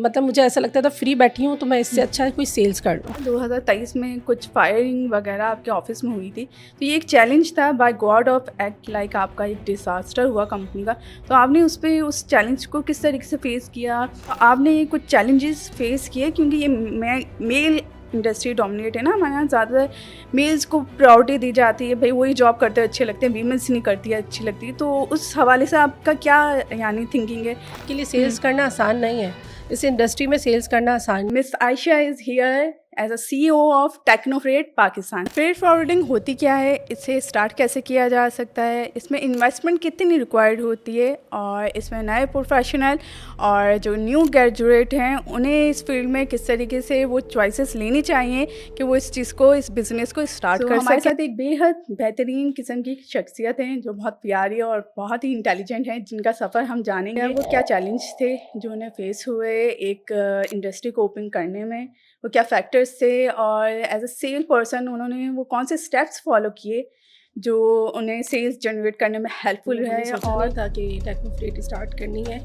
मतलब मुझे ऐसा लगता था फ्री बैठी हूँ तो मैं इससे अच्छा कोई सेल्स कर लूँ। 2023 में कुछ फायरिंग वगैरह आपके ऑफिस में हुई थी, तो ये एक चैलेंज था by God of act, like आपका एक डिसास्टर हुआ कंपनी का, तो आपने उस चैलेंज को किस तरीके से फेस किया? आपने कुछ चैलेंजेस फेस किए क्योंकि ये मेल इंडस्ट्री डोमिनेट है ना, हमारे यहाँ ज़्यादातर मेल्स को प्रायोरिटी दी जाती है, भाई वही जॉब करते हैं अच्छे लगते हैं, वीमेंस नहीं करती है अच्छी लगती है, तो उस हवाले से आपका क्या यानी थिंकिंग है? के लिए सेल्स करना आसान नहीं है, इस इंडस्ट्री में सेल्स करना आसान। Miss Ayesha is here as a CEO of Technofreight Pakistan. Freight forwarding होती क्या है, इसे स्टार्ट कैसे किया जा सकता है, इसमें इन्वेस्टमेंट कितनी रिक्वायर्ड होती है, और इसमें नए प्रोफेशनल और जो न्यू ग्रेजुएट हैं उन्हें इस फील्ड में किस तरीके से वो चॉइसेस लेनी चाहिए कि वो इस चीज़ को, इस बिज़नेस को स्टार्ट कर सकें। हमारे साथ एक बेहद बेहतरीन किस्म की शख्सियत हैं जो बहुत प्यारी और बहुत ही इंटेलिजेंट हैं, जिनका सफ़र हम जानेंगे वो क्या चैलेंज थे जो उन्हें फेस हुए एक इंडस्ट्री को ओपन करने में, वो क्या फैक्टर्स थे, और एज अ सेल पर्सन उन्होंने वो कौन से स्टेप्स फॉलो किए जो उन्हें सेल्स जनरेट करने में हेल्पफुल रहे। और था कि टेक्नोफ्रेट स्टार्ट करनी है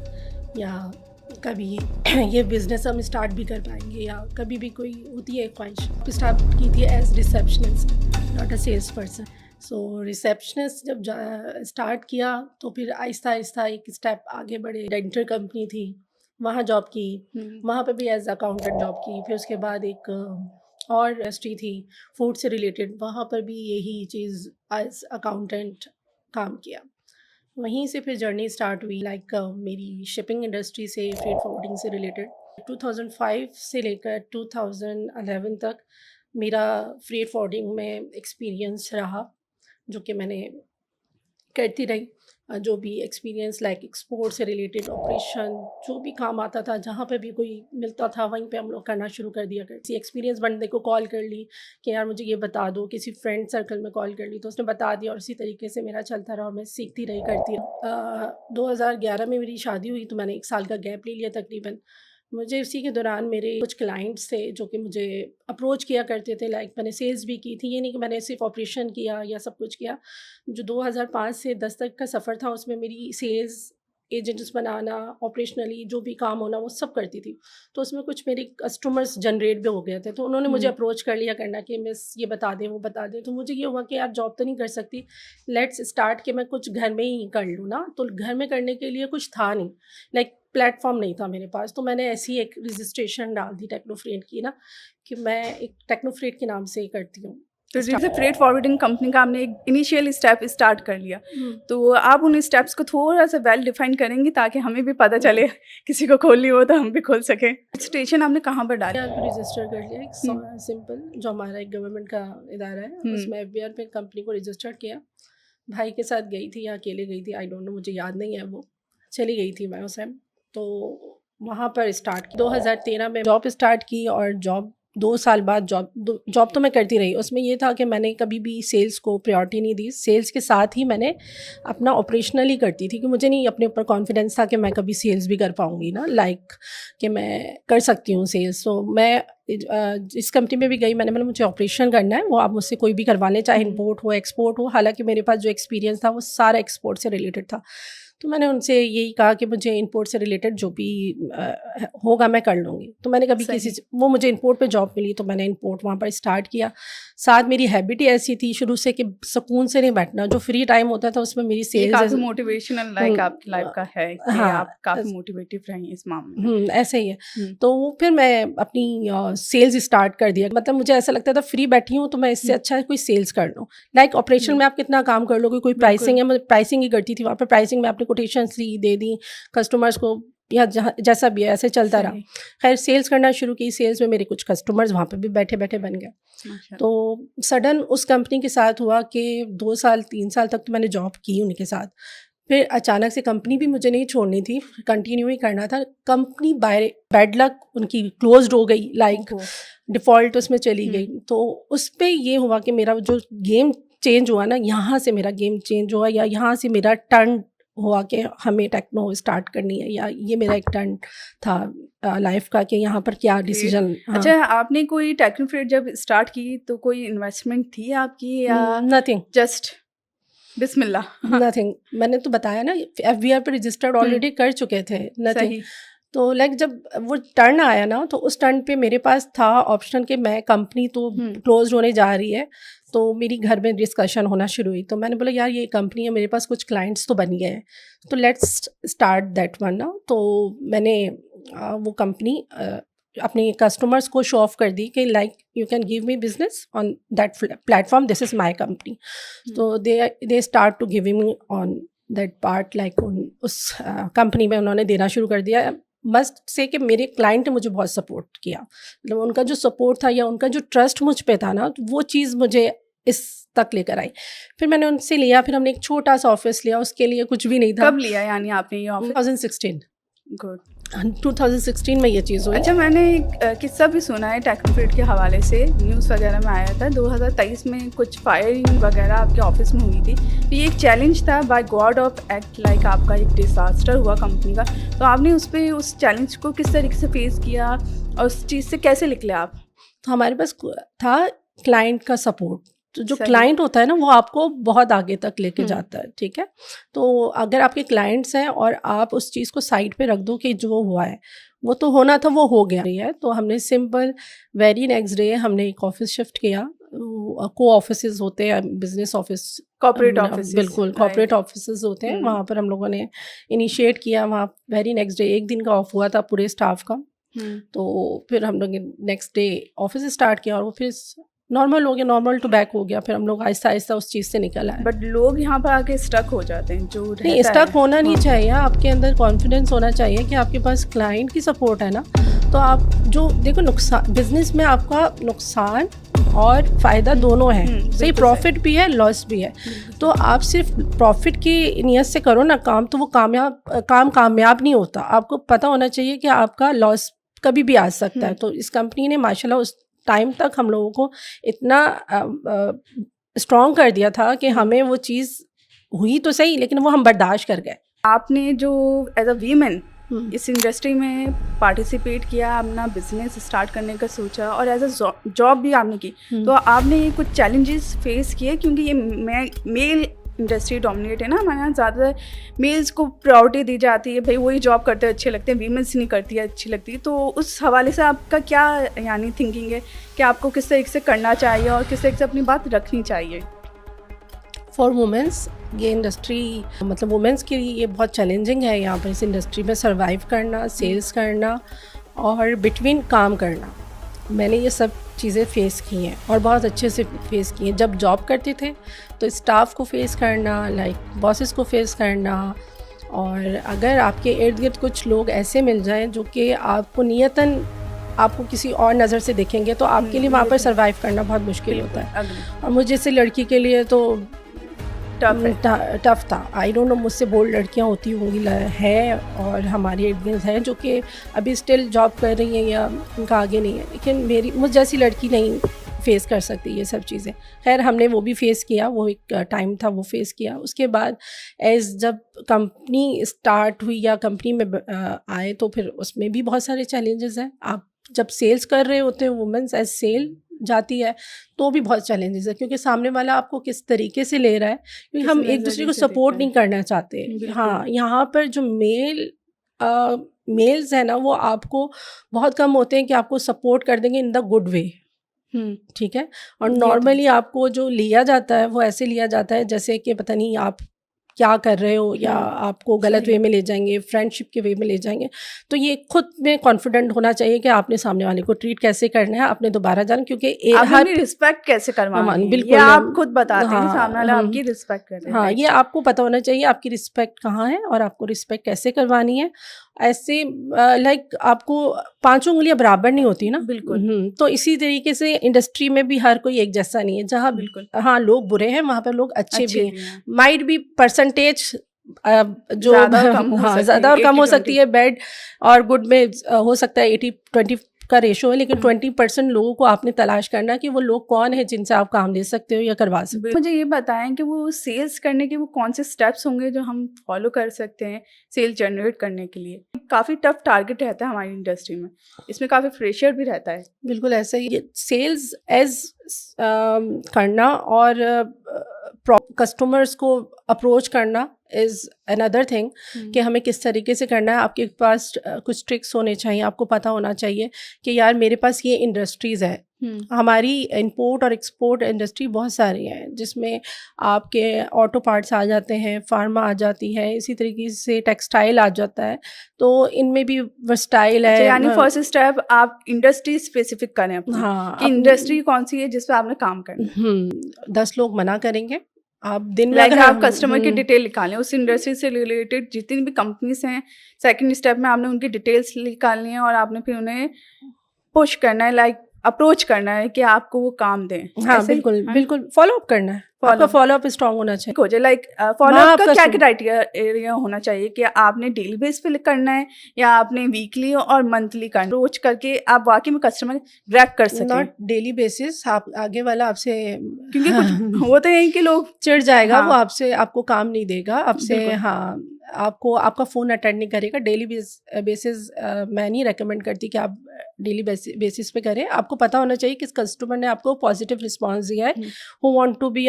या कभी ये बिज़नेस हम स्टार्ट भी कर पाएंगे, या कभी भी कोई होती है ख्वाहिश। स्टार्ट की थी as receptionist, not a sales person. So receptionist जब स्टार्ट किया तो फिर आहिस्ता आहिस्ता एक स्टेप आगे बढ़े। डेंटल कंपनी थी, वहाँ जॉब की, वहाँ पे भी एज अकाउंटेंट जॉब की। फिर उसके बाद एक और इंडस्ट्री थी फूड से रिलेटेड, वहाँ पर भी यही चीज़ एज अकाउंटेंट काम किया। वहीं से फिर जर्नी स्टार्ट हुई, लाइक मेरी शिपिंग इंडस्ट्री से, फ्रेट फॉरवर्डिंग से रिलेटेड। 2005 से लेकर 2011 तक मेरा फ्रेट फॉरवर्डिंग में एक्सपीरियंस रहा, जो कि मैंने करती रही। जो भी एक्सपीरियंस लाइक एक्सपोर्ट से रिलेटेड ऑपरेशन, जो भी काम आता था, जहाँ पे भी कोई मिलता था वहीं पे हम लोग करना शुरू कर दिया। किसी एक्सपीरियंस बंदे को कॉल कर ली कि यार मुझे ये बता दो, किसी फ्रेंड सर्कल में कॉल कर ली तो उसने बता दिया, और इसी तरीके से मेरा चलता रहा और मैं सीखती रही, करती रही। 2011 में मेरी शादी हुई तो मैंने 1 साल का गैप ले लिया तकरीबन। मुझे इसी के दौरान मेरे कुछ क्लाइंट्स थे जो कि मुझे अप्रोच किया करते थे, लाइक मैंने सेल्स भी की थी, ये नहीं कि मैंने सिर्फ ऑपरेशन किया या सब कुछ किया। जो 2005 से 10 तक का सफ़र था उसमें मेरी सेल्स एजेंट्स बनाना, ऑपरेशनली जो भी काम होना वो सब करती थी। तो उसमें कुछ मेरे कस्टमर्स जनरेट भी हो गए थे, तो उन्होंने मुझे अप्रोच कर लिया करना कि मिस ये बता दें वो बता दें। तो मुझे ये हुआ कि यार जॉब तो नहीं कर सकती, लेट्स स्टार्ट कि मैं कुछ घर में ही कर लूँ ना। तो घर में करने के लिए कुछ था नहीं, लाइक प्लेटफॉर्म नहीं था मेरे पास। तो मैंने ऐसी एक रजिस्ट्रेशन डाल दी टेक्नोफ्रेट की ना, कि मैं एक टेक्नोफ्रेट के नाम से ही करती हूँ। तो जैसे फ्रेट फॉरवर्डिंग कंपनी का आपने एक इनिशियल स्टेप स्टार्ट कर लिया, तो आप उन स्टेप्स को थोड़ा सा वेल डिफाइन करेंगे ताकि हमें भी पता चले, किसी को खोलनी हो तो हम भी खोल सकें। रजिस्ट्रेशन आपने कहाँ पर डाला? रजिस्टर कर लिया, एक सिंपल जो हमारा एक गवर्नमेंट का इदारा है उसमें FBR पे कंपनी को रजिस्टर किया। भाई के साथ गई थी या अकेले गई थी, आई डोंट नो, मुझे याद नहीं है, वो चली गई थी मैं उस टाइम। तो वहाँ पर स्टार्ट की 2013 में जॉब स्टार्ट की, और जॉब 2 साल बाद जॉब तो मैं करती रही। उसमें ये था कि मैंने कभी भी सेल्स को प्रायोरिटी नहीं दी। सेल्स के साथ ही मैंने अपना ऑपरेशनली करती थी, कि मुझे नहीं अपने ऊपर कॉन्फिडेंस था कि मैं कभी सेल्स भी कर पाऊँगी ना, लाइक कि मैं कर सकती हूँ सेल्स। तो मैं जिस कंपनी में भी गई मैंने मुझे ऑपरेशन करना है, वो आप मुझसे कोई भी करवा लें, चाहे इम्पोर्ट हो एक्सपोर्ट हो। हालांकि मेरे पास जो एक्सपीरियंस था वो सारा एक्सपोर्ट से रिलेटेड था। तो मैंने उनसे यही कहा कि मुझे इंपोर्ट से रिलेटेड जो भी होगा मैं कर लूँगी। तो मैंने कभी वो मुझे इंपोर्ट पे जॉब मिली तो मैंने इंपोर्ट वहाँ पर स्टार्ट किया। साथ मेरी हैबिट ही ऐसी थी शुरू से कि सुकून से नहीं बैठना, जो फ्री टाइम होता था उसमें मेरी सेल्स। काफ़ी मोटिवेशनल लाइक आपकी लाइफ का है कि आप काफ़ी मोटिवेटिव रही इस मामले में। ऐसे ही है। तो फिर मैं अपनी सेल्स स्टार्ट कर दिया। मतलब मुझे ऐसा लगता था फ्री बैठी हूँ तो मैं इससे अच्छा कोई सेल्स कर लूँ। लाइक ऑपरेशन में आप कितना काम कर लोगे, कोई प्राइसिंग है, मैं प्राइसिंग ही करती थी वहाँ पर। प्राइसिंग में आपने कोटेशंस ली, दे दी कस्टमर्स को, या जहाँ जैसा भी है ऐसे चलता रहा। खैर सेल्स करना शुरू की, सेल्स में मेरे कुछ कस्टमर्स वहाँ पे भी बैठे बैठे बन गए। तो सडन उस कंपनी के साथ हुआ कि 2 साल 3 साल तक तो मैंने जॉब की उनके साथ। फिर अचानक से कंपनी भी मुझे नहीं छोड़नी थी, कंटिन्यू ही करना था। कंपनी बाय बैड लक उनकी क्लोज्ड हो गई, लाइक डिफ़ॉल्ट उसमें चली गई। तो उस पर ये हुआ कि मेरा जो गेम चेंज हुआ ना, यहाँ से मेरा गेम चेंज हुआ, या यहाँ से मेरा टर्न हुआ कि हमें टेक्नो स्टार्ट करनी है, या ये मेरा एक टर्न था लाइफ का कि यहाँ पर क्या डिसीजन। अच्छा, आपने कोई टेक्नोफ्रेट जब स्टार्ट की तो कोई इन्वेस्टमेंट थी आपकी या नथिंग, जस्ट बिस्मिल्लाह? नथिंग। मैंने तो बताया ना FBR पे रजिस्टर्ड ऑलरेडी कर चुके थे, नथिंग। तो लाइक जब वो टर्न आया ना, तो उस टर्न पे मेरे पास था ऑप्शन कि मैं कंपनी तो क्लोज होने जा रही है, तो मेरी घर में डिस्कशन होना शुरू हुई। तो मैंने बोला यार ये कंपनी है, मेरे पास कुछ क्लाइंट्स तो बन गए हैं, तो लेट्स स्टार्ट दैट वन ना। तो मैंने वो कंपनी अपने कस्टमर्स को शो ऑफ कर दी कि like you can give me business on that platform, this is my company. तो they start to giving me on that part, like उस कंपनी में उन्होंने देना शुरू कर दिया। मस्ट से कि मेरे क्लाइंट ने मुझे बहुत सपोर्ट किया, मतलब उनका जो सपोर्ट था या उनका जो ट्रस्ट मुझ पे था ना, तो वो चीज़ मुझे इस तक लेकर आई। फिर मैंने उनसे लिया, फिर हमने एक छोटा सा ऑफिस लिया, उसके लिए कुछ भी नहीं था। कब लिया यानी आपने ये ऑफिस? 2016। गुड। 2016 में ये चीज़ हुई। अच्छा, मैंने एक किस्सा भी सुना है टेक्नोफ्रेट के हवाले से, न्यूज़ वगैरह में आया था 2023 में कुछ फायरिंग वगैरह आपके ऑफिस में हुई थी। तो ये एक चैलेंज था, by God of act, like आपका एक डिज़ास्टर हुआ कंपनी का। तो आपने उस चैलेंज को किस तरीके से फेस किया और उस चीज़ से कैसे निकले आप? तो हमारे पास था क्लाइंट का सपोर्ट। तो जो सही। क्लाइंट होता है ना, वो आपको बहुत आगे तक लेके जाता है, ठीक है। तो अगर आपके क्लाइंट्स हैं और आप उस चीज़ को साइड पे रख दो कि जो हुआ है वो तो होना था, वो हो गया है, तो हमने सिंपल वेरी नेक्स्ट डे हमने एक ऑफिस शिफ्ट किया। को ऑफिसेज होते हैं, बिजनेस ऑफिस, कॉर्पोरेट ऑफिस, बिल्कुल कॉर्पोरेट ऑफिसेज होते हैं, वहाँ पर हम लोगों ने इनिशिएट किया। वहाँ वेरी नेक्स्ट डे एक दिन का ऑफ हुआ था पूरे स्टाफ का। तो फिर हम लोग नेक्स्ट डे ऑफिस स्टार्ट किया और वो फिर नॉर्मल हो गया, नॉर्मल टू बैक हो गया। फिर हम लोग आहिस्ता आहिस्ता उस चीज़ से निकल आए। बट लोग यहाँ पर आके स्टक हो जाते हैं, जो नहीं, स्टक होना नहीं चाहिए, आपके अंदर कॉन्फिडेंस होना चाहिए कि आपके पास क्लाइंट की सपोर्ट है ना। तो आप जो देखो, नुकसान बिजनेस में आपका नुकसान और फ़ायदा दोनों है, सही, प्रॉफिट भी है, लॉस भी है। तो आप सिर्फ प्रॉफिट की नीयत से करो ना काम, तो वो कामयाब नहीं होता। आपको पता होना चाहिए कि आपका लॉस कभी भी आ सकता है। तो इस कंपनी ने माशाल्लाह उस टाइम तक हम लोगों को इतना स्ट्रॉन्ग कर दिया था कि हमें वो चीज़ हुई तो सही, लेकिन वो हम बर्दाश्त कर गए। आपने जो एज अ वीमेन इस इंडस्ट्री में पार्टिसिपेट किया, अपना बिजनेस स्टार्ट करने का सोचा और एज अ जॉब भी आपने की, तो आपने कुछ चैलेंजेस फेस किए? क्योंकि ये मेल इंडस्ट्री डोमिनेट है ना, हमारे यहाँ ज़्यादातर मेल्स को प्रायोरिटी दी जाती है, भाई वही जॉब करते हैं अच्छे लगते हैं, वीमेंस नहीं करती है अच्छी लगती है। तो उस हवाले से आपका क्या यानी थिंकिंग है कि आपको किस तरीके से करना चाहिए और किस तरीके से अपनी बात रखनी चाहिए? फॉर वुमेंस ये इंडस्ट्री, मतलब वुमेंस के लिए ये बहुत चैलेंजिंग है यहाँ पर इस इंडस्ट्री में सर्वाइव करना, सेल्स करना और बिटवीन काम करना। मैंने ये सब चीज़ें फ़ेस की हैं और बहुत अच्छे से फ़ेस की हैं। जब जॉब करते थे तो स्टाफ को फ़ेस करना, लाइक बॉसेस को फ़ेस करना, और अगर आपके इर्द गिर्द कुछ लोग ऐसे मिल जाएं जो कि आपको नियतन आपको किसी और नज़र से देखेंगे, तो आपके लिए वहाँ पर सर्वाइव करना बहुत मुश्किल होता है। और मुझे जैसे लड़की के लिए तो टफ था। आई डोंट नो, मुझसे बोल्ड लड़कियां होती होंगी है, और हमारी एडमिन्स हैं जो कि अभी स्टिल जॉब कर रही हैं या उनका आगे नहीं है, लेकिन मुझ जैसी लड़की नहीं फेस कर सकती ये सब चीज़ें। खैर हमने वो भी फेस किया, वो एक टाइम था, वो फेस किया। उसके बाद जब कंपनी स्टार्ट हुई या कंपनी में आए, तो फिर उसमें भी बहुत सारे चैलेंजेस हैं। आप जब सेल्स कर रहे होते हैं, वुमेंस एज सेल जाती है, तो भी बहुत चैलेंजेस है, क्योंकि सामने वाला आपको किस तरीके से ले रहा है, क्योंकि हम एक दूसरे को सपोर्ट नहीं करना चाहते। हाँ, यहाँ पर जो मेल्स है ना, वो आपको बहुत कम होते हैं कि आपको सपोर्ट कर देंगे इन द गुड वे, ठीक है। और नॉर्मली आपको जो लिया जाता है वो ऐसे लिया जाता है जैसे कि पता नहीं आप क्या कर रहे हो, या आपको गलत वे में ले जाएंगे, फ्रेंडशिप के वे में ले जाएंगे। तो ये खुद में कॉन्फिडेंट होना चाहिए कि आपने सामने वाले को ट्रीट कैसे करना है, आपने दोबारा जान, क्योंकि हर रिस्पेक्ट कैसे करवानी है, बिल्कुल आप खुद बताते हैं, सामने वाला आपकी रिस्पेक्ट कर रहे हैं। हाँ, ये आपको पता होना चाहिए आपकी रिस्पेक्ट कहाँ है और आपको रिस्पेक्ट कैसे करवानी है। ऐसे लाइक आपको 5 उंगलियां बराबर नहीं होती ना, बिल्कुल। तो इसी तरीके से इंडस्ट्री में भी हर कोई एक जैसा नहीं है। जहाँ बिल्कुल, हाँ लोग बुरे हैं, वहाँ पर लोग अच्छे भी हैं। माइट भी परसेंटेज जो ज़्यादा और कम हो सकती है, बैड और गुड में हो सकता है 80-20 का रेशो है, लेकिन 20% लोगों को आपने तलाश करना कि वो लोग कौन है जिनसे आप काम ले सकते हो या करवा सकते हो। मुझे ये बताएं कि वो सेल्स करने के वो कौन से स्टेप्स होंगे जो हम फॉलो कर सकते हैं सेल जनरेट करने के लिए? काफ़ी टफ टारगेट रहता है हमारी इंडस्ट्री में, इसमें काफ़ी प्रेशर भी रहता है। बिल्कुल ऐसा ही, सेल्स एज करना और कस्टमर्स को अप्रोच करना इज़ अनदर थिंग कि हमें किस तरीके से करना है। आपके पास कुछ ट्रिक्स होने चाहिए, आपको पता होना चाहिए कि यार मेरे पास ये इंडस्ट्रीज़ है। हमारी इंपोर्ट और एक्सपोर्ट इंडस्ट्री बहुत सारी है, जिसमें आपके ऑटो पार्ट्स आ जाते हैं, फार्मा आ जाती है, इसी तरीके से टेक्सटाइल आ जाता है, तो इनमें भी वर्सटाइल है। यानी फर्स्ट स्टेप आप इंडस्ट्री स्पेसिफिक करें अपनी, हाँ, कि इंडस्ट्री कौन सी है जिस पे आपने काम करना है। 10 लोग मना करेंगे, आप दिन में लाइक अगर आप कस्टमर की डिटेल निकालें, उस इंडस्ट्री से रिलेटेड जितनी भी कंपनीज हैं, सेकंड स्टेप में आपने उनकी डिटेल्स निकालनी है और आपने फिर उन्हें पुश करना है, लाइक अप्रोच करना है कि आपको वो काम दें। हाँ, ऐसे? बिल्कुल हाँ? बिल्कुल फॉलो अप करना है, आपका फॉलो अप स्ट्रांग होना चाहिए। हो जाए लाइक फॉलो हाँ, अप का आपका क्या शुरू- क्राइटेरिया होना चाहिए कि आपने डेली बेस पे करना है या आपने वीकली और मंथली करना, अप्रोच करके आप वाकई में कस्टमर ग्रैब कर सकें। नॉट डेली बेसिस, आप आगे वाला आपसे क्योंकि कुछ होते हैं कि लोग चिढ़ जाएगा, हाँ। वो आपसे आपको काम नहीं देगा, आपसे बिल्कुल। हाँ आपको आपका फ़ोन अटेंड नहीं करेगा। डेली बेसिस मैं नहीं रेकमेंड करती कि आप डेली बेसिस पे करें। आपको पता होना चाहिए किस कस्टमर ने आपको पॉजिटिव रिस्पांस दिया है, who want to be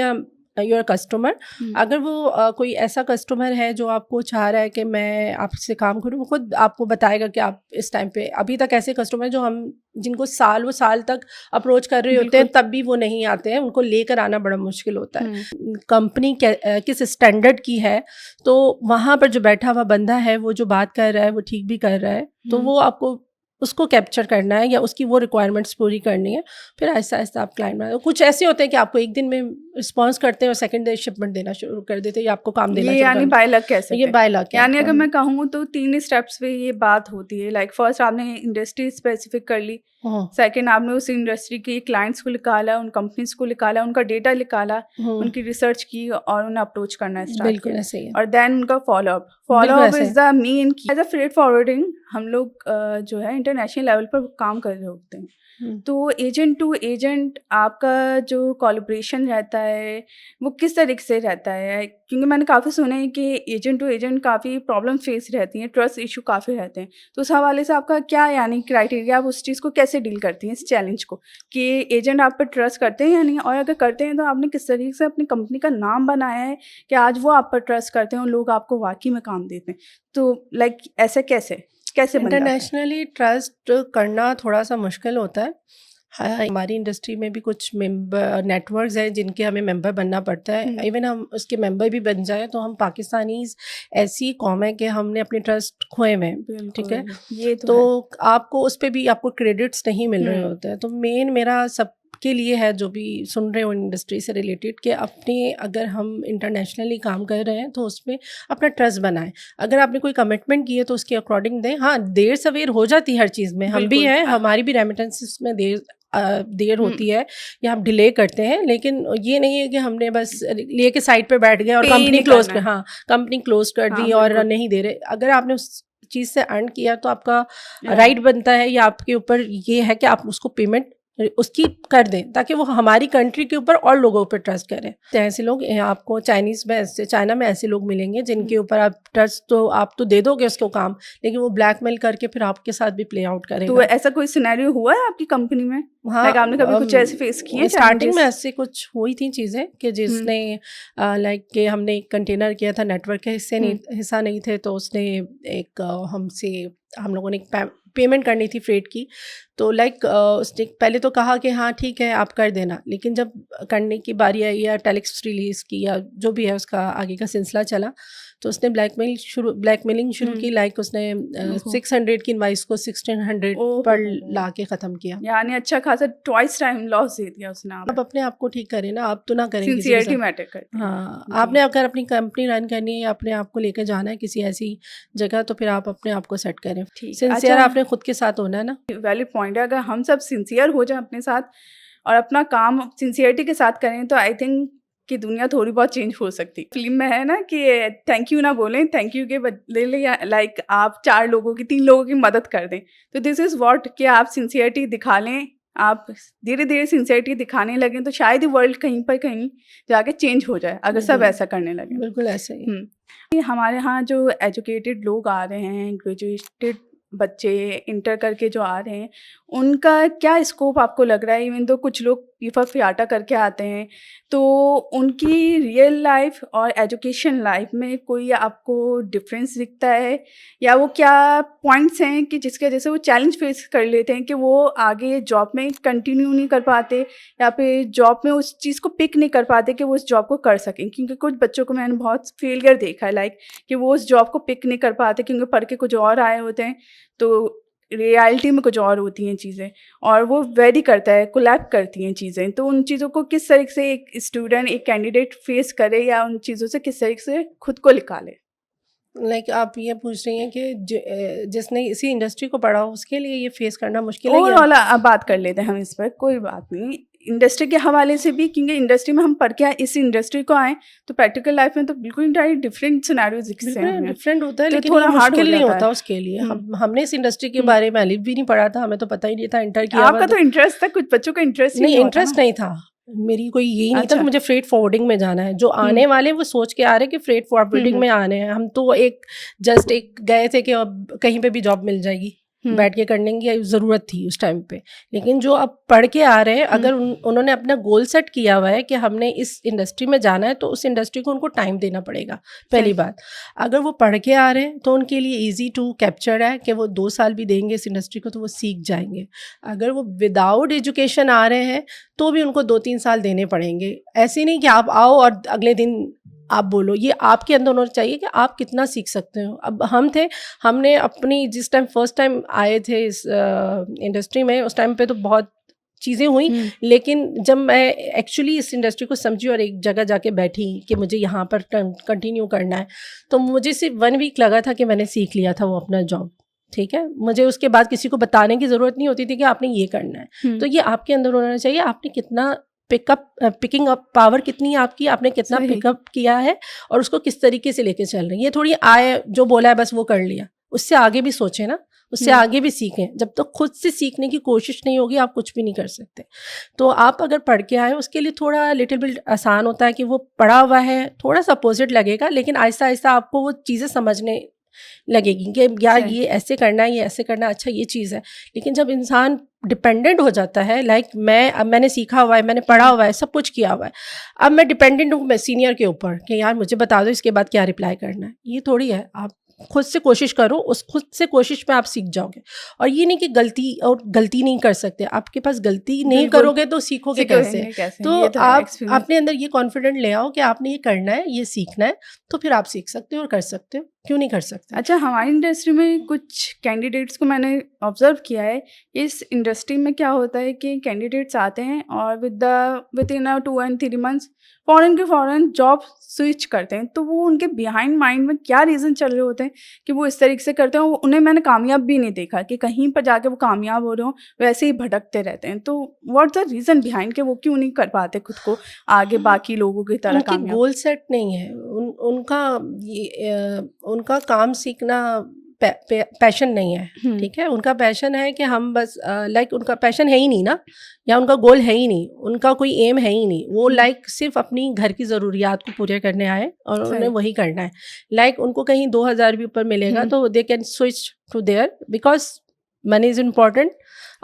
your customer. अगर वो कोई ऐसा कस्टमर है जो आपको चाह रहा है कि मैं आपसे काम करूं, वो खुद आपको बताएगा कि आप इस टाइम पे, अभी तक ऐसे कस्टमर जो हम जिनको वो साल तक अप्रोच कर रहे होते हैं, तब भी वो नहीं आते हैं, उनको लेकर आना बड़ा मुश्किल होता है। कंपनी किस स्टैंडर्ड की है, तो वहाँ पर जो बैठा हुआ बंदा है, वो जो बात कर रहा है वो ठीक भी कर रहा है, तो वो आपको उसको कैप्चर करना है या उसकी वो रिक्वायरमेंट्स पूरी करनी है। फिर आहिस्ता आहिस्ता आप क्लाइंट बनाते हो। कुछ ऐसे होते हैं कि आपको एक दिन में रिस्पांस करते हैं और सेकंड डे शिपमेंट देना शुरू कर देते हैं या आपको काम देना ये शुरू यानी कर बाय लक कह सकते ये हैं। बाय लक है यानी आपका। अगर मैं कहूँ तो 3 स्टेप्स पे ये बात होती है। लाइक फर्स्ट आपने इंडस्ट्री स्पेसिफिक कर ली, सेकंड आपने उस इंडस्ट्री के क्लाइंट्स को निकाला, उन कंपनीज को निकाला, उनका डेटा निकाला, उनकी रिसर्च की और उन्हें अप्रोच करना स्टार्ट बिल्कुल किया, ऐसे ही है। और देन उनका फॉलो बिल्कुल अप ऐसे इज द मेन की। एज अ फ्रेट फॉरवर्डिंग हम लोग जो है इंटरनेशनल लेवल पर काम कर रहे होते हैं, तो एजेंट टू एजेंट आपका जो कोलैबोरेशन रहता है वो किस तरीके से रहता है? क्योंकि मैंने काफ़ी सुना है कि एजेंट टू एजेंट काफ़ी प्रॉब्लम फेस रहती हैं, ट्रस्ट इशू काफ़ी रहते हैं, तो उस हवाले से आपका क्या यानी क्राइटेरिया, आप उस चीज़ को कैसे डील करती हैं, इस चैलेंज को, कि एजेंट आप पर ट्रस्ट करते हैं या नहीं, और अगर करते हैं तो आपने किस तरीके से अपनी कंपनी का नाम बनाया है कि आज वो आप पर ट्रस्ट करते हैं और लोग आपको वाकई में काम देते हैं? तो लाइक ऐसे कैसे बनता है? इंटरनेशनली ट्रस्ट करना थोड़ा सा मुश्किल होता है। हाँ, हमारी इंडस्ट्री में भी कुछ मेंबर नेटवर्क्स हैं जिनके हमें मेंबर बनना पड़ता है। इवन हम उसके मेंबर भी बन जाए तो हम पाकिस्तानीज ऐसी कौम है कि हमने अपने ट्रस्ट खोए हुए हैं, ठीक है। ये तो आपको उस पर भी आपको क्रेडिट्स नहीं मिल रहे होते हैं। तो मेन मेरा सब के लिए है, जो भी सुन रहे हो इंडस्ट्री से रिलेटेड, कि अपने अगर हम इंटरनेशनली काम कर रहे हैं तो उसमें अपना ट्रस्ट बनाएं। अगर आपने कोई कमिटमेंट की है तो उसके अकॉर्डिंग दें। हाँ, देर सवेर हो जाती है हर चीज़ में, हम भी हैं, हमारी भी रेमिटेंसेस में देर होती है या हम डिले करते हैं, लेकिन ये नहीं है कि हमने बस लिए के साइड पे बैठ गए और कंपनी क्लोज कर दी और नहीं दे रहे। अगर आपने उस चीज़ से अर्न किया तो आपका राइट बनता है या आपके ऊपर ये है कि आप उसको पेमेंट उसकी कर दें, ताकि वो हमारी कंट्री के ऊपर और लोगों पर ट्रस्ट करें। तो ऐसे लोग आपको चाइना में ऐसे लोग मिलेंगे जिनके ऊपर आप ट्रस्ट, तो आप तो दे दोगे उसको काम, लेकिन वो ब्लैकमेल करके फिर आपके साथ भी प्ले आउट करेगा। तो ऐसा कोई सिनेरियो हुआ है आपकी कंपनी में? हाँ, आपने कभी कुछ ऐसे फेस किए? स्टार्टिंग में ऐसे कुछ हुई थी चीज़ें कि जिसने लाइक कि हमने एक कंटेनर किया था, नेटवर्क के हिस्सा नहीं थे, तो उसने एक हम लोगों ने एक पेमेंट करनी थी फ्रेट की, तो लाइक उसने पहले तो कहा कि हाँ ठीक है आप कर देना, लेकिन जब करने की बारी आई या टेलिक्स रिलीज़ की या जो भी है उसका आगे का सिलसिला चला, तो उसने ब्लैकमेलिंग शुरू की। लाइक उसने 600 की इनवाइस को 1600 पर ला के ख़त्म किया। यानी अच्छा खासा ट्वाइस टाइम लॉस दे दिया उसने। आप अपने आप को ठीक करें ना, आप तो ना करें। सिंसियरिटी मैटर करती है। हाँ, आपने अगर अपनी कंपनी रन करनी है या अपने आप को लेकर जाना है किसी ऐसी जगह, तो फिर आप अपने आप को सेट करें। सिंसियर आपने खुद के साथ होना है ना। वैलिड पॉइंट है। अगर हम सब सिंसियर हो जाए अपने साथ और अपना काम सिंसियरिटी के साथ करें, तो आई थिंक कि दुनिया थोड़ी बहुत चेंज हो सकती है। फिल्म में है ना कि थैंक यू ना बोलें, थैंक यू के बदले लाइक आप 4 लोगों की 3 लोगों की मदद कर दें। तो दिस इज़ व्हाट कि आप सिंसियरिटी दिखा लें, आप धीरे धीरे सिंसियरिटी दिखाने लगें, तो शायद ही वर्ल्ड कहीं जाके चेंज हो जाए अगर सब ऐसा करने लगे। बिल्कुल ऐसे ही। हमारे यहाँ जो एजुकेटेड लोग आ रहे हैं, ग्रेजुएटेड बच्चे इंटर करके जो आ रहे हैं, उनका क्या स्कोप आपको लग रहा है? इवन तो कुछ लोग पीफा फियाटा करके आते हैं, तो उनकी रियल लाइफ और एजुकेशन लाइफ में कोई आपको डिफरेंस दिखता है, या वो क्या पॉइंट्स हैं कि जिसकी वजह से वो चैलेंज फेस कर लेते हैं कि वो आगे जॉब में कंटिन्यू नहीं कर पाते, या फिर जॉब में उस चीज़ को पिक नहीं कर पाते कि वो उस जॉब को कर सकें? क्योंकि कुछ बच्चों को मैंने बहुत फेलियर देखा है, लाइक कि वो उस जॉब को पिक नहीं कर पाते क्योंकि पढ़ के कुछ और आए होते हैं, तो रियलिटी में कुछ और होती हैं चीज़ें, और वो वेरी करता है, कोलैप करती हैं चीज़ें। तो उन चीज़ों को किस तरीके से एक स्टूडेंट, एक कैंडिडेट फेस करे, या उन चीज़ों से किस तरीके से खुद को निकाले? लाइक आप ये पूछ रही हैं कि जिसने इसी इंडस्ट्री को पढ़ा हो उसके लिए ये फेस करना मुश्किल है या ओवरऑल अब बात कर लेते हैं हम इस पर, कोई बात नहीं, इंडस्ट्री के हवाले से भी, क्योंकि इंडस्ट्री में हम पढ़ के आए, इस इंडस्ट्री को आए, तो प्रैक्टिकल लाइफ में तो बिल्कुल इंटायरली डिफरेंट सिनेरियोज दिखते हैं हमें। डिफरेंट होता है, तो लेकिन थोड़ा ये hard हो मुश्किल नहीं जाता होता है। उसके लिए। हमने इस इंडस्ट्री के बारे में अलिफ भी नहीं पढ़ा था, हमें तो पता ही नहीं था, इंटर किया आपका हुआ तो इंटरेस्ट था, कुछ बच्चों का इंटरेस्ट नहीं, होता इंटरेस्ट ना। नहीं था। मेरी कोई यही नहीं था अच्छा। कि मुझे फ्रेट फॉरवर्डिंग में जाना है। जो आने वाले वो सोच के आ रहे कि फ्रेट फॉरवर्डिंग में आने हैं। हम तो जस्ट एक गए थे कि अब कहीं पे भी जॉब मिल जाएगी, बैठ के करने की ज़रूरत थी उस टाइम पे। लेकिन जो अब पढ़ के आ रहे हैं, अगर उन्होंने अपना गोल सेट किया हुआ है कि हमने इस इंडस्ट्री में जाना है, तो उस इंडस्ट्री को उनको टाइम देना पड़ेगा, पहली बात। अगर वो पढ़ के आ रहे हैं तो उनके लिए ईजी टू कैप्चर है कि वो 2 साल भी देंगे इस इंडस्ट्री को तो वो सीख जाएंगे। अगर वो विदाउट एजुकेशन आ रहे हैं तो भी उनको 2-3 साल देने पड़ेंगे। ऐसे नहीं कि आप आओ और अगले दिन आप बोलो, ये आपके अंदर होना चाहिए कि आप कितना सीख सकते हो। अब हमने अपनी जिस टाइम फर्स्ट टाइम आए थे इस इंडस्ट्री में, उस टाइम पे तो बहुत चीज़ें हुई, लेकिन जब मैं एक्चुअली इस इंडस्ट्री को समझी और एक जगह जाके बैठी कि मुझे यहाँ पर कंटिन्यू करना है, तो मुझे सिर्फ 1 वीक लगा था कि मैंने सीख लिया था वो अपना जॉब। ठीक है, मुझे उसके बाद किसी को बताने की ज़रूरत नहीं होती थी कि आपने ये करना है। तो ये आपके अंदर होना चाहिए, आपने कितना पिकिंग अप पावर कितनी है आपकी, आपने कितना पिकअप किया है और उसको किस तरीके से लेके चल रहे हैं। ये थोड़ी आए जो बोला है बस वो कर लिया, उससे आगे भी सोचें ना, उससे आगे भी सीखें। जब तक तो खुद से सीखने की कोशिश नहीं होगी आप कुछ भी नहीं कर सकते। तो आप अगर पढ़ के आए, उसके लिए थोड़ा लिटिल बिट आसान होता है कि वो पढ़ा हुआ है, थोड़ा सा अपोजिट लगेगा, लेकिन आहिस्ता आहिस्ता आपको वो चीज़ें समझने लगेगी कि यार ये ऐसे करना है, ये ऐसे करना, अच्छा ये चीज़ है। लेकिन जब इंसान डिपेंडेंट हो जाता है, लाइक अब मैंने सीखा हुआ है, मैंने पढ़ा हुआ है, सब कुछ किया हुआ है, अब मैं डिपेंडेंट हूँ सीनियर के ऊपर कि यार मुझे बता दो इसके बाद क्या रिप्लाई करना है। ये थोड़ी है, आप खुद से कोशिश करो, उस खुद से कोशिश में आप सीख जाओगे। और ये नहीं कि गलती नहीं कर सकते, आपके पास गलती नहीं करोगे तो सीखोगे कैसे? तो आप अपने अंदर ये कॉन्फिडेंट ले आओ कि आपने ये करना है, ये सीखना है, तो फिर आप सीख सकते हो और कर सकते हो, क्यों नहीं कर सकते। अच्छा, हमारी इंडस्ट्री में कुछ कैंडिडेट्स को मैंने ऑब्जर्व किया है, इस इंडस्ट्री में क्या होता है कि कैंडिडेट्स आते हैं और विद इन 2 and 3 months फ़ौरन जॉब स्विच करते हैं। तो वो उनके बिहाइंड माइंड में क्या रीज़न चल रहे होते हैं कि वो इस तरीके से करते हैं? उन्हें मैंने कामयाब भी नहीं देखा कि कहीं पर जाके वो कामयाब हो रहे हो, वैसे ही भटकते रहते हैं। तो व्हाट्स द रीज़न बिहाइंड कि वो क्यों नहीं कर पाते खुद को आगे बाकी लोगों की तरह कामयाब? गोल सेट नहीं है उनका काम सीखना पैशन नहीं है। ठीक है, उनका पैशन है कि हम बस लाइक उनका पैशन है ही नहीं ना, या उनका गोल है ही नहीं, उनका कोई एम है ही नहीं। वो लाइक सिर्फ अपनी घर की ज़रूरियात को पूरे करने आए और उन्हें वही करना है। लाइक उनको कहीं 2000 भी ऊपर मिलेगा तो they can switch to there, because money is important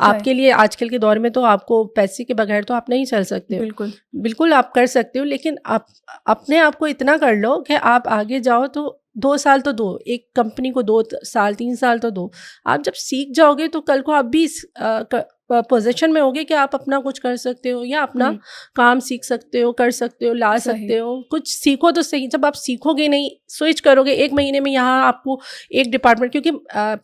आपके लिए। आजकल के दौर में तो आपको पैसे के बगैर तो आप नहीं चल सकते हो। बिल्कुल आप कर सकते हो, लेकिन आप अपने आप को इतना कर लो कि आप आगे जाओ तो 2 साल तो दो, एक कंपनी को 2 साल 3 साल तो दो। आप जब सीख जाओगे तो कल को आप भी पोजीशन में होगे कि आप अपना कुछ कर सकते हो, या अपना काम सीख सकते हो, कर सकते हो, ला सकते हो। कुछ सीखो तो सही। जब आप सीखोगे नहीं, स्विच करोगे 1 महीने में, यहाँ आपको एक डिपार्टमेंट, क्योंकि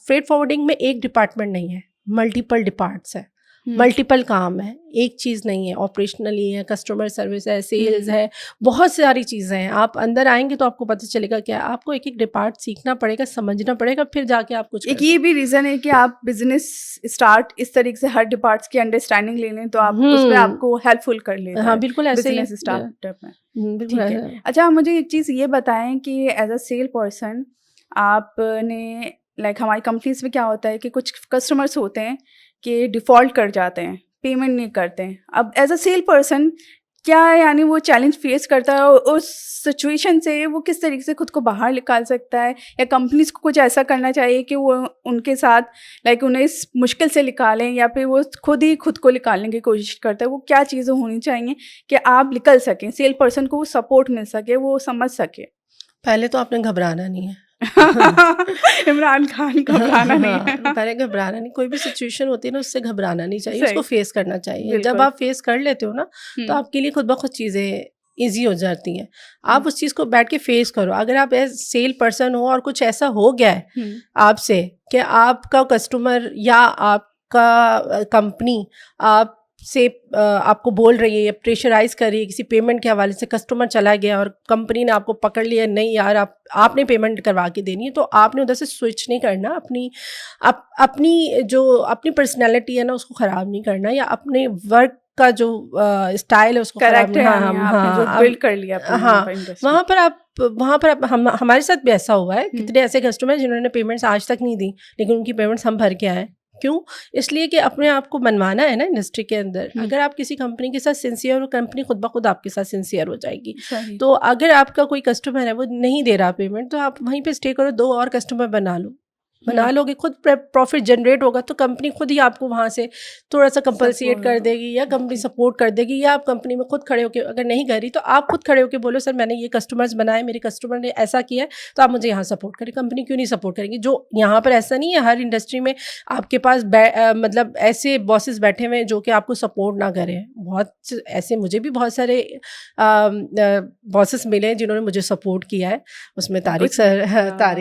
फ्रेट फॉरवर्डिंग में एक डिपार्टमेंट नहीं है, मल्टीपल डिपार्ट्स है, मल्टीपल काम है, एक चीज़ नहीं है। ऑपरेशनली है, कस्टमर सर्विस है, सेल्स है, बहुत सारी चीज़ें हैं। आप अंदर आएंगे तो आपको पता चलेगा क्या, आपको एक एक डिपार्ट सीखना पड़ेगा, समझना पड़ेगा, फिर जाके आप कुछ एक ये भी रीज़न है कि आप बिजनेस स्टार्ट इस तरीके से हर डिपार्ट्स की अंडरस्टैंडिंग ले लें तो आप उसमें आपको हेल्पफुल कर लेते हैं। हाँ बिल्कुल ऐसे ही बिजनेस स्टार्टअप में। ठीक है। अच्छा, मुझे एक चीज़ ये बताएं कि एज अ सेल पर्सन आपने, लाइक हमारी कंपनीज में क्या होता है कि कुछ कस्टमर्स होते हैं कि डिफ़ॉल्ट कर जाते हैं, पेमेंट नहीं करते हैं। अब एज अ सेल पर्सन क्या यानी वो चैलेंज फेस करता है और उस सिचुएशन से वो किस तरीके से खुद को बाहर निकाल सकता है, या कंपनीज को कुछ ऐसा करना चाहिए कि वो उनके साथ लाइक उन्हें इस मुश्किल से निकालें, या फिर वो खुद ही खुद को निकालने की कोशिश करता है? वो क्या चीज़ें होनी चाहिए कि आप निकल सकें, सेल पर्सन को वो सपोर्ट मिल सके, वो समझ सके? पहले तो आपने घबराना नहीं है। इमरान खान घबराना नहीं है। हाँ, पहले घबराना नहीं, कोई भी सिचुएशन होती है ना उससे घबराना नहीं चाहिए, सही। उसको फेस करना चाहिए। बिल्कुल। जब आप फेस कर लेते हो ना तो हम्म, आपके लिए खुद ब खुद चीज़ें ईजी हो जाती हैं। आप उस चीज़ को बैठ के फेस करो। अगर आप एज सेल पर्सन हो और कुछ ऐसा हो गया है हम्म, आपसे कि आपका कस्टमर या आपका कंपनी आपसे आपको बोल रही है या प्रेशराइज कर रही है किसी पेमेंट के हवाले से, कस्टमर चला गया और कंपनी ने आपको पकड़ लिया, नहीं यार आपने पेमेंट करवा के देनी है, तो आपने उधर से स्विच नहीं करना। अपनी पर्सनैलिटी है ना उसको ख़राब नहीं करना, या अपने वर्क का जो स्टाइल है उसको खराब करेक्ट है, यानी आपने जो बिल्ड कर लिया अपने हाँ, इंडस्ट्री। वहाँ पर हमारे साथ भी ऐसा हुआ है। कितने ऐसे कस्टमर जिन्होंने पेमेंट्स आज तक नहीं दी, लेकिन उनकी पेमेंट्स हम भर के आए। क्यों? इसलिए कि अपने आप को मनवाना है ना इंडस्ट्री के अंदर। अगर आप किसी कंपनी के साथ सिंसियर हो, कंपनी खुद ब खुद आपके साथ सिंसियर हो जाएगी। सही। तो अगर आपका कोई कस्टमर है वो नहीं दे रहा पेमेंट, तो आप वहीं पे स्टे करो, 2 और कस्टमर बना लोगे, खुद प्रॉफिट जनरेट होगा, तो कंपनी खुद ही आपको वहाँ से थोड़ा सा कंपलसेट कर देगी, या कंपनी सपोर्ट कर देगी, या आप कंपनी में खुद खड़े होके, अगर नहीं करी तो आप खुद खड़े होके बोलो सर मैंने ये कस्टमर्स बनाए, मेरे कस्टमर ने ऐसा किया है, तो आप मुझे यहाँ सपोर्ट करें। कंपनी क्यों नहीं सपोर्ट करेंगी? जो यहाँ पर ऐसा नहीं है, हर इंडस्ट्री में आपके पास मतलब ऐसे बॉसेस बैठे हुए हैं जो कि आपको सपोर्ट ना करें। बहुत ऐसे मुझे भी बहुत सारे बॉसेस मिले हैं जिन्होंने मुझे सपोर्ट किया है। उसमें तारिक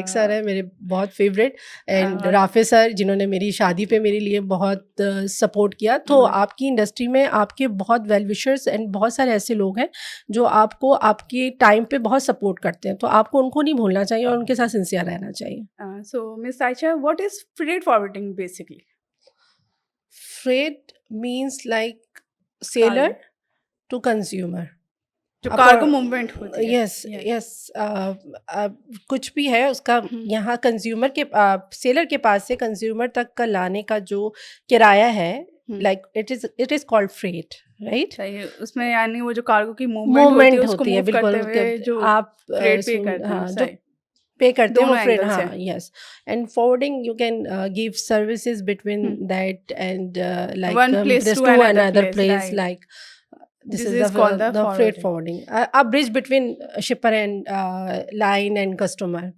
सर है मेरे बहुत फेवरेट, एंड राफे सर जिन्होंने मेरी शादी पे मेरे लिए बहुत सपोर्ट किया। तो आपकी इंडस्ट्री में आपके बहुत वेल विशर्स एंड बहुत सारे ऐसे लोग हैं जो आपको आपके टाइम पे बहुत सपोर्ट करते हैं, तो आपको उनको नहीं भूलना चाहिए और उनके साथ सिंसियर रहना चाहिए। So miss Ayesha, what is freight forwarding basically? Freight means like seller to consumer, जो कार्गो मूवमेंट होती है। यस कुछ भी है उसका यहाँ कंज्यूमर के सेलर के पास से कंज्यूमर तक का लाने का जो किराया है, like it is called freight, right? सही। उसमें यानी वो जो कार्गो की मूवमेंट होती है, बिल्कुल जो आप फ्रेट पे करते हैं, जो पे करते हो फ्रेट। angles हाँ, yes. And forwarding you can give services between that and like one place to another place, right. like this is called the freight forwarding, a bridge between shipper and line and customer.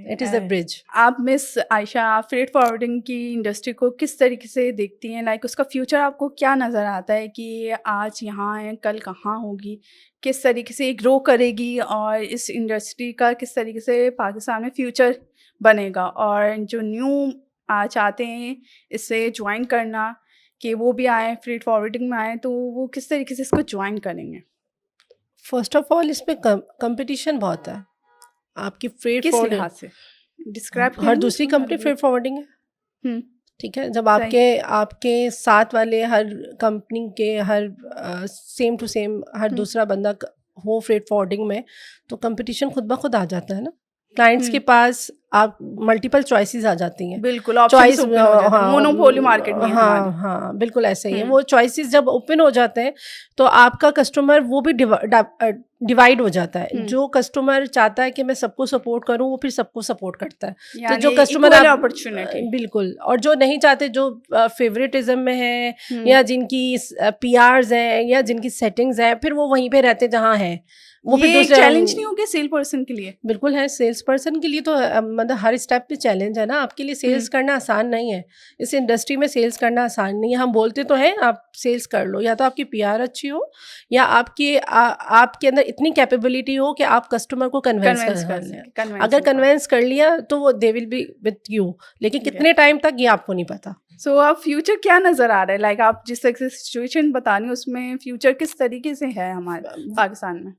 It is a bridge. आप miss Ayesha, आप freight forwarding की industry को किस तरीके से देखती हैं? Like उसका फ्यूचर आपको क्या नज़र आता है कि आज यहाँ है, कल कहाँ होगी, किस तरीके से ग्रो करेगी, और इस इंडस्ट्री का किस तरीके से पाकिस्तान में फ्यूचर बनेगा? और जो न्यू चाहते हैं इससे ज्वाइन करना कि वो भी आए, फ्रेट फॉरवर्डिंग में आए, तो वो किस तरीके से इसको ज्वाइन करेंगे? फर्स्ट ऑफ ऑल इसमें कंपटीशन बहुत है। आपकी फ्रेट किस फॉरवर्डिंग लिहाज से डिस्क्राइब? हर दूसरी कंपनी फ्रेट फॉरवर्डिंग है, ठीक है? जब आपके साथ वाले हर कंपनी के हर सेम टू सेम हर दूसरा बंदा हो फ्रेट फॉरवर्डिंग में, तो कंपटीशन खुद ब खुद आ जाता है ना। क्लाइंट्स के पास आप मल्टीपल चॉइसेस आ जाती हैं। बिल्कुल, चॉइस मोनोपोली मार्केट में। हाँ, बिल्कुल ऐसे ही है। वो चॉइसेस जब ओपन हो जाते हैं तो आपका कस्टमर वो भी डिवाइड हो जाता है। जो कस्टमर चाहता है कि मैं सबको सपोर्ट करूं, वो फिर सबको सपोर्ट करता है। तो जो कस्टमर अपॉर्चुनिटी, बिल्कुल, और जो नहीं चाहते, जो फेवरेटिज्म में है, या जिनकी PRs हैं, या जिनकी सेटिंग्स हैं, फिर वो वहीं पे रहते जहाँ है। वो ये एक चैलेंज नहीं हो गया सेल पर्सन के लिए? बिल्कुल है, सेल्स पर्सन के लिए तो मतलब हर स्टेप पे चैलेंज है ना। आपके लिए सेल्स करना आसान नहीं है, इस इंडस्ट्री में सेल्स करना आसान नहीं है। हम बोलते तो हैं आप सेल्स कर लो, या तो आपकी PR अच्छी हो, या आपके अंदर इतनी कैपेबिलिटी हो कि आप कस्टमर को कन्विंस कर लें। अगर कन्विंस कर लिया तो वो they will be with you, लेकिन कितने टाइम तक ये आपको नहीं पता। सो अब फ्यूचर क्या नज़र आ रहा है? लाइक आप जिस तरह से सिचुएशन बता रही हैं उसमें फ्यूचर किस तरीके से है हमारे पाकिस्तान में?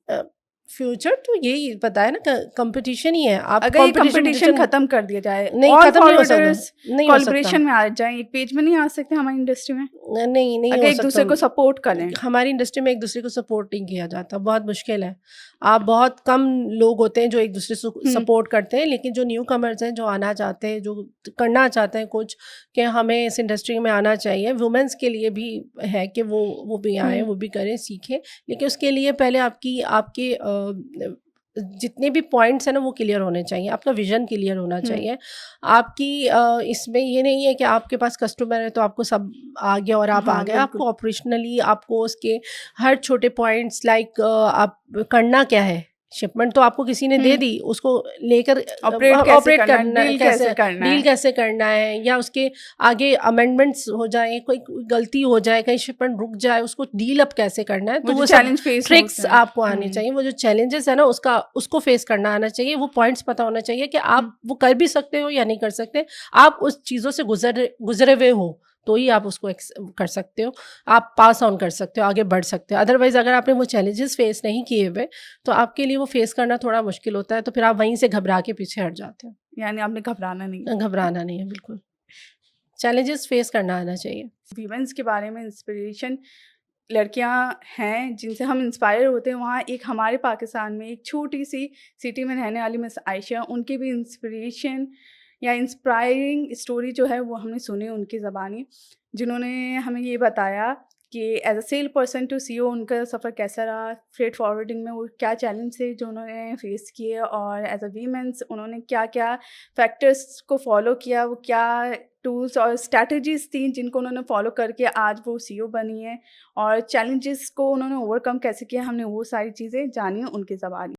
फ्यूचर तो यही पता है ना, कंपटीशन ही है। आप अगर ये competition कंपटीशन खत्म कर दिया जाए, नहीं, all खत्म नहीं हो सकता, forwarders नहीं हो सकता। कोलैबोरेशन में आ जाएं, एक पेज में नहीं आ सकते हमारी इंडस्ट्री में? नहीं अगर हो एक दूसरे को सकता। सपोर्ट करें। हमारी इंडस्ट्री में एक दूसरे को सपोर्ट नहीं किया जाता, बहुत मुश्किल है। आप बहुत कम लोग होते हैं जो एक दूसरे से सपोर्ट करते हैं, लेकिन जो न्यू कमर्स हैं, जो आना चाहते हैं, जो करना चाहते हैं कुछ कि हमें इस इंडस्ट्री में आना चाहिए, वुमेन्स के लिए भी है कि वो भी आए, वो भी करें, सीखें। लेकिन उसके लिए पहले आपके जितने भी पॉइंट्स हैं ना वो क्लियर होने चाहिए, आपका विजन क्लियर होना चाहिए। आपकी इसमें ये नहीं है कि आपके पास कस्टमर है तो आपको सब आ गया और आप आ हाँ, गए। बिल्कुल। आपको ऑपरेशनली आपको उसके हर छोटे पॉइंट्स लाइक आप करना क्या है, शिपमेंट तो आपको किसी ने दे दी, उसको लेकर ऑपरेट कैसे करना है, करना डील कैसे करना डील है। कैसे करना है, या उसके आगे अमेंडमेंट्स हो जाए, कोई गलती हो जाए, कहीं शिपमेंट रुक जाए, उसको डील अप कैसे करना है। तो वो वो जो सब चैलेंज फेस ट्रिक्स आपको आनी चाहिए। वो जो चैलेंजेस है ना उसको फेस करना आना चाहिए। वो पॉइंट्स पता होना चाहिए कि आप वो कर भी सकते हो या नहीं कर सकते। आप उस चीज़ों से गुजरे हुए हो तो ही आप उसको कर सकते हो, आप पास ऑन कर सकते हो, आगे बढ़ सकते हो। अदरवाइज अगर आपने वो चैलेंजेस फेस नहीं किए हुए तो आपके लिए वो फेस करना थोड़ा मुश्किल होता है, तो फिर आप वहीं से घबरा के पीछे हट जाते हो। यानी आपने घबराना नहीं। घबराना नहीं है, बिल्कुल चैलेंजेस फेस करना आना चाहिए। वीमेंस के बारे में इंस्पिरेशन लड़कियां हैं जिनसे हम इंस्पायर होते हैं। वहाँ एक हमारे पाकिस्तान में एक छोटी सी सिटी में रहने वाली मिस आयशा, उनकी भी इंस्पिरेशन या इंस्पायरिंग स्टोरी जो है वो हमने सुनी उनकी ज़बानी, जिन्होंने हमें ये बताया कि as a sale person to CEO उनका सफ़र कैसा रहा, फ्रेट फॉरवर्डिंग में वो क्या चैलेंज थे जो उन्होंने फेस किए, और एज अ वीमेंस उन्होंने क्या क्या फैक्टर्स को फॉलो किया, वो क्या टूल्स और स्ट्रैटेजीज थी जिनको उन्होंने फॉलो करके आज वो सीईओ बनी है, और चैलेंजेस को उन्होंने ओवरकम कैसे किया, हमने वो सारी चीज़ें जानी उनकी ज़बानी।